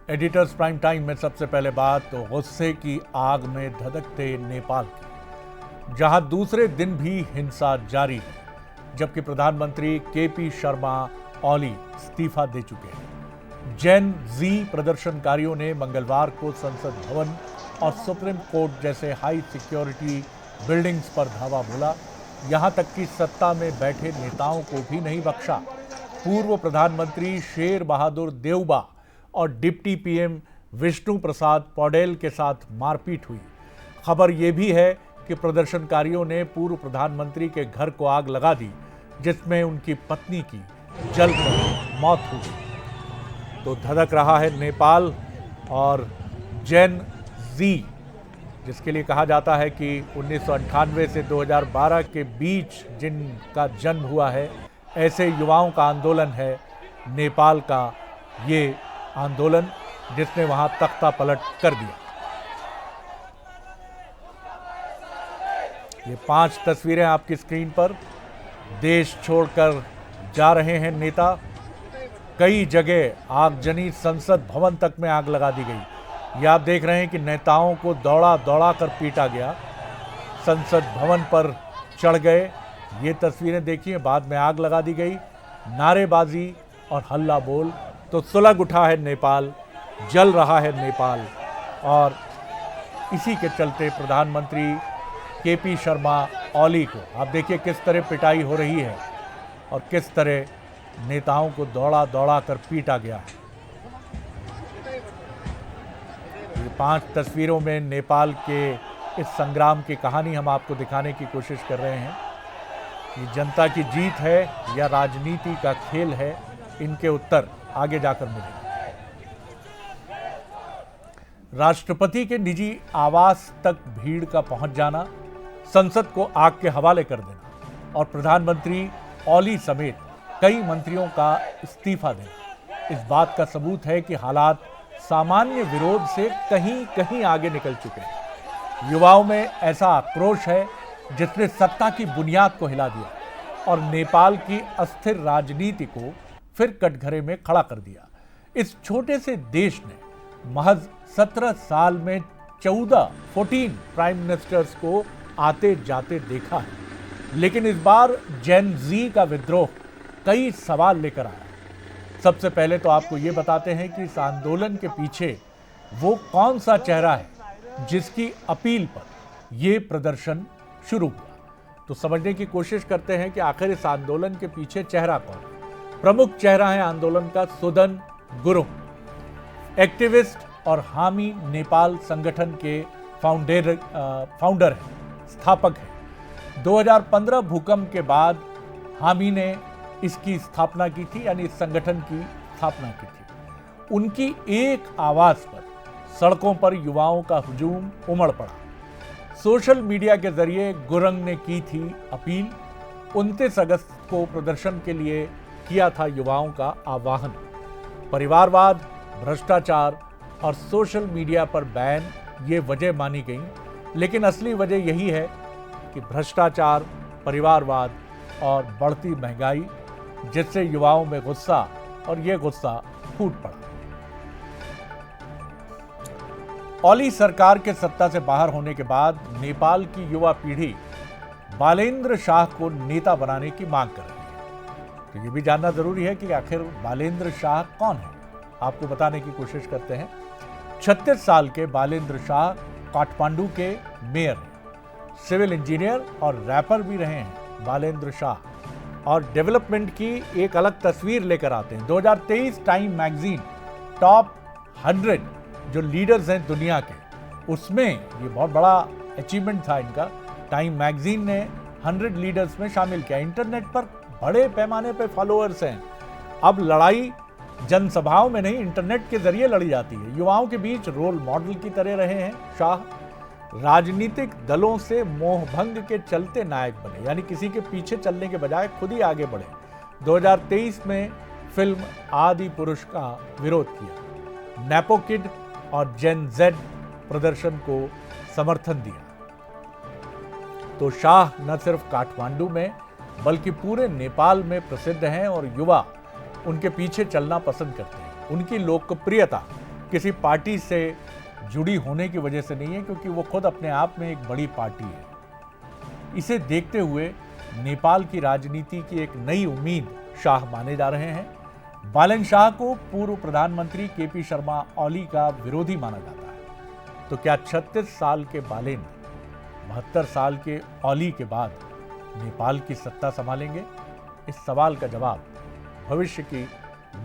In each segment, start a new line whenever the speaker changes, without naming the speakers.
Editors prime time में सबसे पहले बात तो गुस्से की आग में धधकते नेपाल की, जहां दूसरे दिन भी हिंसा जारी है, जबकि प्रधानमंत्री केपी शर्मा ओली इस्तीफा दे चुके हैं। जेन जी प्रदर्शनकारियों ने मंगलवार को संसद भवन और सुप्रीम कोर्ट जैसे हाई सिक्योरिटी बिल्डिंग्स पर धावा बोला। यहां तक कि सत्ता में बैठे नेताओं को भी नहीं बख्शा। पूर्व प्रधानमंत्री शेर बहादुर देउबा और डिप्टी पीएम विष्णु प्रसाद पौडेल के साथ मारपीट हुई। खबर यह भी है कि प्रदर्शनकारियों ने पूर्व प्रधानमंत्री के घर को आग लगा दी, जिसमें उनकी पत्नी की जलकर मौत हो गई। तो धधक रहा है नेपाल, और जेन जी, जिसके लिए कहा जाता है कि 1998 से 2012 के बीच जिनका जन्म हुआ है, ऐसे युवाओं का आंदोलन है नेपाल का ये आंदोलन, जिसने वहां तख्ता पलट कर दिया। ये 5 तस्वीरें आपकी स्क्रीन पर। देश छोड़कर जा रहे हैं नेता। कई जगह आगजनी, संसद भवन तक में आग लगा दी गई। ये आप देख रहे हैं कि नेताओं को दौड़ा दौड़ा कर पीटा गया। संसद भवन पर चढ़ गए। ये तस्वीरें देखिए, बाद में आग लगा दी गई। नारेबाजी और हल्ला बोल। तो सुलग उठा है नेपाल, जल रहा है नेपाल, और इसी के चलते प्रधानमंत्री केपी शर्मा ओली को आप देखिए किस तरह पिटाई हो रही है और किस तरह नेताओं को दौड़ा दौड़ा कर पीटा गया है। ये 5 तस्वीरों में नेपाल के इस संग्राम की कहानी हम आपको दिखाने की कोशिश कर रहे हैं। ये जनता की जीत है या राजनीति का खेल है, इनके उत्तर आगे जाकर मिलेंगे। राष्ट्रपति के निजी आवास तक भीड़ का पहुंच जाना, संसद को आग के हवाले कर देना और प्रधानमंत्री ओली समेत कई मंत्रियों का इस्तीफा देना इस बात का सबूत है कि हालात सामान्य विरोध से कहीं कहीं आगे निकल चुके हैं। युवाओं में ऐसा आक्रोश है जिसने सत्ता की बुनियाद को हिला दिया और नेपाल की अस्थिर राजनीति को फिर कटघरे में खड़ा कर दिया। इस छोटे से देश ने महज 17 साल में 14 प्राइम मिनिस्टर्स को आते जाते देखा है, लेकिन इस बार जेन जी का विद्रोह कई सवाल लेकर आया। सबसे पहले तो आपको ये बताते हैं कि इस आंदोलन के पीछे वो कौन सा चेहरा है जिसकी अपील पर यह प्रदर्शन शुरू हुआ। तो समझने की कोशिश करते हैं कि आखिर इस आंदोलन के पीछे चेहरा कौन है। प्रमुख चेहरा है आंदोलन का सुदन गुरुङ, एक्टिविस्ट और हामी नेपाल संगठन के फाउंडर हैं, स्थापक हैं। 2015 भूकंप के बाद हामी ने इसकी स्थापना की थी, यानी इस संगठन की स्थापना की थी। उनकी एक आवाज पर सड़कों पर युवाओं का हुजूम उमड़ पड़ा। सोशल मीडिया के जरिए गुरुङ ने की थी अपील। 29 अगस्त को प्रदर्शन के लिए किया था युवाओं का आह्वान। परिवारवाद, भ्रष्टाचार और सोशल मीडिया पर बैन ये वजह मानी गई, लेकिन असली वजह यही है कि भ्रष्टाचार, परिवारवाद और बढ़ती महंगाई, जिससे युवाओं में गुस्सा, और ये गुस्सा फूट पड़ा। ओली सरकार के सत्ता से बाहर होने के बाद नेपाल की युवा पीढ़ी बालेन्द्र शाह को नेता बनाने की मांग कर रही है। तो ये भी जानना जरूरी है कि आखिर बालेन्द्र शाह कौन है। आपको बताने की कोशिश करते हैं। 36 साल के बालेन्द्र शाह काठमांडू के मेयर हैं। सिविल इंजीनियर और रैपर भी रहे हैं बालेन्द्र शाह, और डेवलपमेंट की एक अलग तस्वीर लेकर आते हैं। 2023 टाइम मैगजीन टॉप 100 जो लीडर्स हैं दुनिया के, उसमें ये बहुत बड़ा अचीवमेंट था इनका। टाइम मैगजीन ने 100 लीडर्स में शामिल किया। इंटरनेट पर बड़े पैमाने पर फॉलोअर्स हैं। अब लड़ाई जनसभाओं में नहीं, इंटरनेट के जरिए लड़ी जाती है। युवाओं के बीच रोल मॉडल की तरह रहे हैं शाह। राजनीतिक दलों से मोहभंग के चलते नायक बने, यानी किसी के पीछे चलने के बजाय खुद ही आगे बढ़े। 2023 में फिल्म आदि पुरुष का विरोध किया। नेपो किड और जेन जेड प्रदर्शन को समर्थन दिया। तो शाह न सिर्फ काठमांडू में बल्कि पूरे नेपाल में प्रसिद्ध हैं और युवा उनके पीछे चलना पसंद करते हैं। उनकी लोकप्रियता किसी पार्टी से जुड़ी होने की वजह से नहीं है, क्योंकि वो खुद अपने आप में एक बड़ी पार्टी है। इसे देखते हुए नेपाल की राजनीति की एक नई उम्मीद शाह माने जा रहे हैं। बालन शाह को पूर्व प्रधानमंत्री केपी शर्मा ओली का विरोधी माना जाता है। तो क्या 36 साल के बालेन 72 साल के ओली के बाद नेपाल की सत्ता संभालेंगे? इस सवाल का जवाब भविष्य की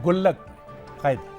गुल्लक में कैद है।